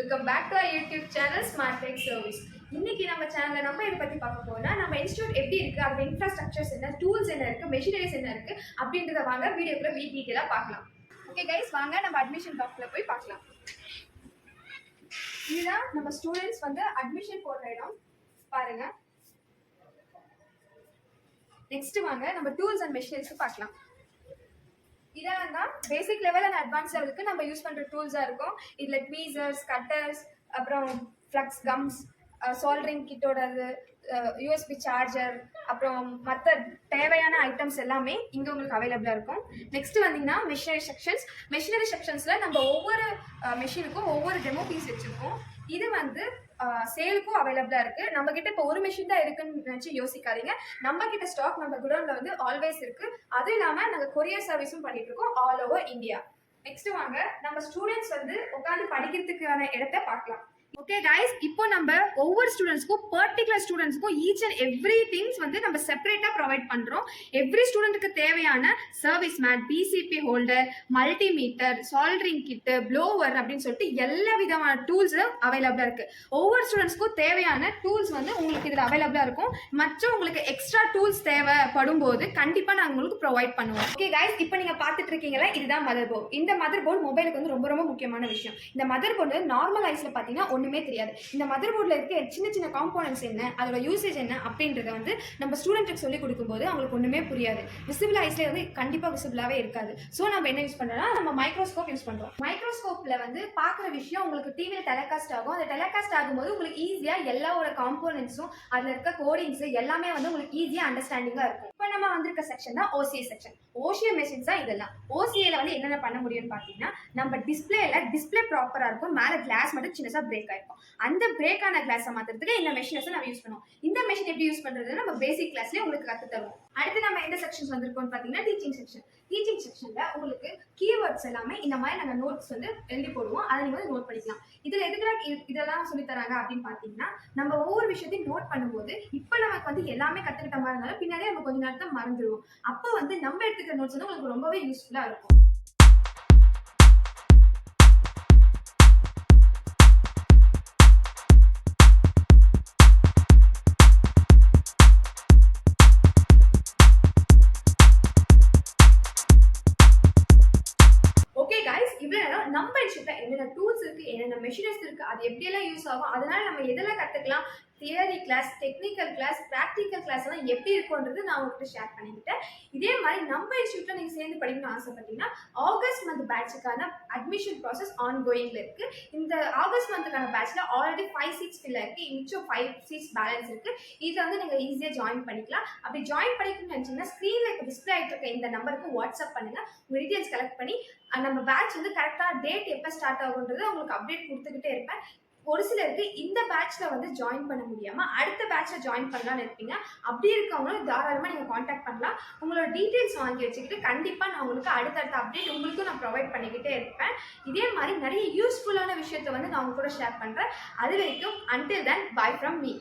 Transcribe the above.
Welcome back to our YouTube channel Multiplex Service. இன்னைக்கு நம்ம சேனல்ல நம்ம இத பத்தி பார்க்க போறோம்னா நம்ம இன்ஸ்டிடியூட் எப்படி இருக்கு, அதோட இன்ஃப்ராஸ்ட்ரக்சர்ஸ் என்ன, டூல்ஸ் என்ன இருக்கு, மெஷினரிஸ் என்ன இருக்கு அப்படின்றத வாங்க வீடியோக்குள்ள டீடைலா பார்க்கலாம். ஓகே गाइस, வாங்க நம்ம அட்மிஷன் பாக்ஸ்ல போய் பார்க்கலாம். இதுதான் நம்ம ஸ்டூடண்ட்ஸ் வந்து அட்மிஷன் போடுற இடம் பாருங்க. நெக்ஸ்ட் வாங்க நம்ம டூல்ஸ் அண்ட் மெஷினரிஸ் பார்க்கலாம். இதெல்லாம் தான் பேசிக் லெவல் அண்ட் அட்வான்ஸ் லெவலுக்கு நம்ம யூஸ் பண்ணுற டூல்ஸாக இருக்கும். இதில் ட்வீசர்ஸ், கட்டர்ஸ், அப்புறம் ஃப்ளக்ஸ் கம்ஸ், சால்டரிங் கிட்டோடது, யூஎஸ்பி சார்ஜர், அப்புறம் மற்ற தேவையான ஐட்டம்ஸ் எல்லாமே இங்கே உங்களுக்கு அவைலபிளாக இருக்கும். நெக்ஸ்ட் வந்தீங்கன்னா மெஷினரி செக்ஷன்ஸில் நம்ம ஒவ்வொரு மெஷினுக்கும் ஒவ்வொரு டெமோ பீஸ் வச்சுருக்கோம். இது வந்து சேலுக்கும் அவைலபிளாக இருக்குது. நம்ம கிட்ட இப்போ ஒரு மெஷின் தான் இருக்குன்னு நினச்சி யோசிக்காதீங்க. நம்ம கிட்ட ஸ்டாக் நம்ம குடோனில் வந்து ஆல்வேஸ் இருக்குது. அதுவும் இல்லாமல் நாங்கள் கொரியர் சர்வீஸும் பண்ணிட்டு இருக்கோம் ஆல் ஓவர் இந்தியா. நெக்ஸ்ட் வாங்க நம்ம ஸ்டூடெண்ட்ஸ் வந்து உட்காந்து படிக்கிறதுக்கான இடத்த பார்க்கலாம். ஓகே गाइस, இப்போ நம்ம ஒவ்வொரு ஸ்டூடெண்ட்ஸ்க்கும் பர்டிகுலர் ஸ்டூடெண்ட்ஸ்க்கும் ஈச் அண்ட் எவ்ரி திங்ஸ் வந்து நம்ம செப்பரேட்டாக ப்ரொவைட் பண்ணுறோம். எவ்ரி ஸ்டூடெண்ட்டுக்கு தேவையான service mat, PCB holder, multimeter, soldering kit, blower அப்படின்னு சொல்லிட்டு எல்லா விதமான டூல்ஸும் அவைலபிளாக இருக்குது. ஒவ்வொரு ஸ்டூடெண்ட்ஸ்க்கும் தேவையான டூல்ஸ் வந்து உங்களுக்கு இதில் அவைலபிளாக இருக்கும். மற்றும் உங்களுக்கு எக்ஸ்ட்ரா டூல்ஸ் தேவைப்படும் போது கண்டிப்பாக நாங்கள் உங்களுக்கு ப்ரொவைட் பண்ணுவோம். ஓகே गाइस, இப்போ நீங்கள் பார்த்துட்டு இருக்கீங்களா, இதுதான் மதர் போர்டு. இந்த மதர் போர்டு மொபைலுக்கு வந்து ரொம்ப ரொம்ப முக்கியமான விஷயம். இந்த மதர் போர்டு நார்மல் ஐஸில் பார்த்தீங்கன்னா ஒண்ணுமே தெரியாது. இந்த மதர் போர்டில் இருக்க சின்ன சின்ன காம்போனன்ட்ஸ் என்ன, அதோட யூசேஜ் என்ன அப்படின்றத வந்து நம்ம ஸ்டூடெண்ட்டுக்கு சொல்லி கொடுக்கும்போது அவங்களுக்கு ஒண்ணுமே புரியாது. விசிபிள் ஐஸ்ல வந்து கண்டிப்பா விசிபிளாவே இருக்காது. ஸோ நம்ம என்ன யூஸ் பண்றோம்னா நம்ம மைக்ரோஸ்கோப் யூஸ் பண்றோம். மைக்ரோஸ்கோப்ல வந்து பாக்குற விஷயம் உங்களுக்கு டிவியில டெலிகாஸ்ட் ஆகும். அந்த டெலிகாஸ்ட் ஆகும்போது உங்களுக்கு ஈஸியா எல்லாவோட காம்போனன்ட்ஸும் அதுல இருக்க கோடிங்ஸ் எல்லாமே வந்து உங்களுக்கு ஈஸியா அண்டர்ஸ்டாண்டிங்கா இருக்கும். இப்போ நம்ம வந்திருக்க செக்ஷன் தான் OCA செக்ஷன். OCA மெஷின்ஸ் தான் இதெல்லாம். OCAல வந்து என்னென்ன பண்ண முடியும்னு பாத்தீங்கன்னா, நம்ம டிஸ்பிளே ப்ராப்பரா இருக்கும், மேல கிளாஸ் மட்டும் சின்னசா பிரேக் ஆயிருக்கும். அந்த பிரேக்கான கிளாஸை மாத்துறதுக்கு இந்த மெஷினஸ் நம்ம யூஸ் பண்ணுவோம். இந்த மெஷின் எப்படி யூஸ் பண்றது நம்ம பேசிக் கிளாஸ்லயே உங்களுக்கு கத்து தருவோம். அடுத்து நம்ம எந்த செக்ஷன்ஸ் வந்திருக்கோம்னு பாத்தீங்கன்னா டீச்சிங் செக்ஷன். டீச்சிங் செக்ஷன்ல உங்களுக்கு கீவேர்ட்ஸ் எல்லாமே இந்த மாதிரி நாங்க நோட்ஸ் வந்து எழுதி போடுவோம். அதை நீங்க வந்து நோட் பண்ணிக்கலாம். இதுல எதுக்கு இதெல்லாம் சொல்லி தராங்க அப்படின்னு பாத்தீங்கன்னா, நம்ம ஒவ்வொரு விஷயத்தையும் நோட் பண்ணும்போது இப்ப நமக்கு வந்து எல்லாமே கத்துக்கிட்ட மாதிரி இருந்தாலும் பின்னாடியே நம்ம கொஞ்ச நேரத்தை மறந்துடுவோம். அப்போ வந்து நம்ம எடுத்துக்கிற நோட்ஸ் வந்து உங்களுக்கு ரொம்பவே யூஸ்ஃபுல்லா இருக்கும். நம்ம இன்ஸ்டியூட்ல என்னென்ன டூல்ஸ் இருக்கு, என்னென்ன மெஷினரிஸ் இருக்கு, அது எப்படியெல்லாம் யூஸ் ஆகும், அதனால நம்ம எதெல்லாம் கத்துக்கலாம், theory class, technical class, practical class எல்லாம் எப்படி இருக்கும்ன்றது நான் உங்ககிட்ட ஷேர் பண்ணிக்கிட்டேன். இதே மாதிரி நம்ம இன்ஸ்டியூட்ல நீங்க சேர்ந்து படிக்கணும்னு ஆசைப்பட்டீங்கன்னா ஆகஸ்ட் மந்த் பேட்சுக்கான அட்மிஷன் ப்ராசஸ் ஆன்கோயிங்ல இருக்கு. இந்த ஆகஸ்ட் மந்த்துக்கான பேட்ச்ல ஆல்ரெடி 5 சீட்ஸ் ஃபில் ஆயிருக்கு. மிச்சம் 5 சீட்ஸ் பேலன்ஸ் இருக்கு. இதை வந்து நீங்க ஈஸியா ஜாயின் பண்ணிக்கலாம். அப்படி ஜாயின் பண்ணிக்கணும்னு நினைச்சீங்கன்னா ஸ்கிரீன்ல இப்போ டிஸ்பிளே ஆயிட்டு இருக்க இந்த நம்பருக்கு வாட்ஸ்அப் பண்ணுங்க. உங்க டீடைல்ஸ் கலெக்ட் பண்ணி நம்ம பேட்ச் வந்து கரெக்டான டேட் எப்போ ஸ்டார்ட் ஆகுன்றது உங்களுக்கு அப்டேட் கொடுத்துக்கிட்டே இருப்பேன். ஒரு சிலருக்கு இந்த பேட்ச்ல வந்து ஜாயின் பண்ண முடியாம அடுத்த பேட்ச்ல ஜாயின் பண்ணலாம்னு இருப்பீங்க. அப்படி இருக்கவங்களும் தாராளமா நீங்க கான்டாக்ட் பண்ணலாம். உங்களோட டீடைல்ஸ் வாங்கி வச்சுக்கிட்டு கண்டிப்பா நான் உங்களுக்கு அடுத்தடுத்த அப்டேட் உங்களுக்கும் நான் ப்ரொவைட் பண்ணிக்கிட்டே இருப்பேன். இதே மாதிரி நிறைய யூஸ்ஃபுல்லான விஷயத்தை வந்து நான் உங்க கூட ஷேர் பண்றேன். அது வரைக்கும் until then bye from me.